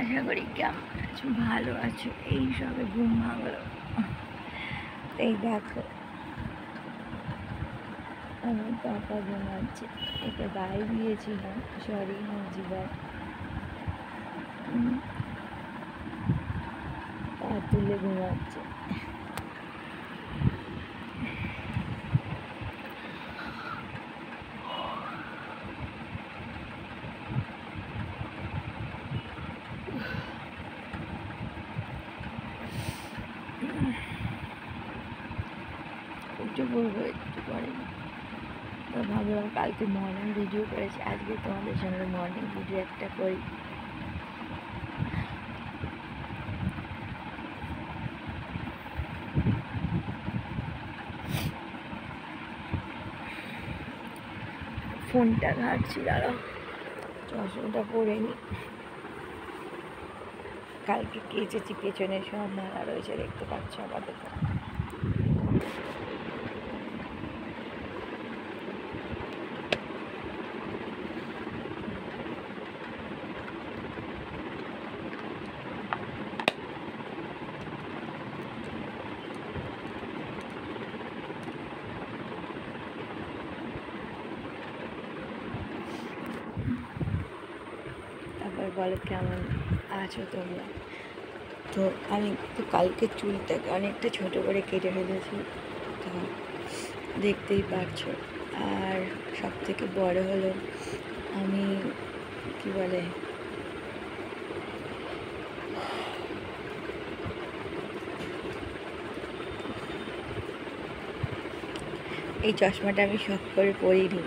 আশা করি কেমন আছো, ভালো আছো। এই সবে ঘুম ভাঙলো। এই দেখো আমার পাপা ঘুমাচ্ছে। এটা গায়ে দিয়েছিলাম, সরি মজিবার পা তুলে ঘুমাচ্ছে। উঠে পড়বো একটু পরে। তো ভাবলাম কালকে মর্নিং ভিডিও করেছি, আজকে তোমাদের সঙ্গে মর্নিং ভিডিও একটা করি। ফোনটা ঘাটছি, দাঁড়াও চশমাটা পরে নি। কালকে কেচেছি, পেছনে সব মেলা রয়েছে, দেখতে পাচ্ছ আপাতত। তারপর বলো কেমন আছো তোমরা। তো আমি তো কালকে চুলটাকে অনেকটা ছোটো করে কেটে ফেলেছি, তো দেখতেই পারছো। আর সব থেকে বড় হলো আমি কি বলে এই চশমাটা আমি শখ করে পরিনি,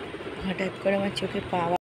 হঠাৎ করে আমার চোখে পাওয়া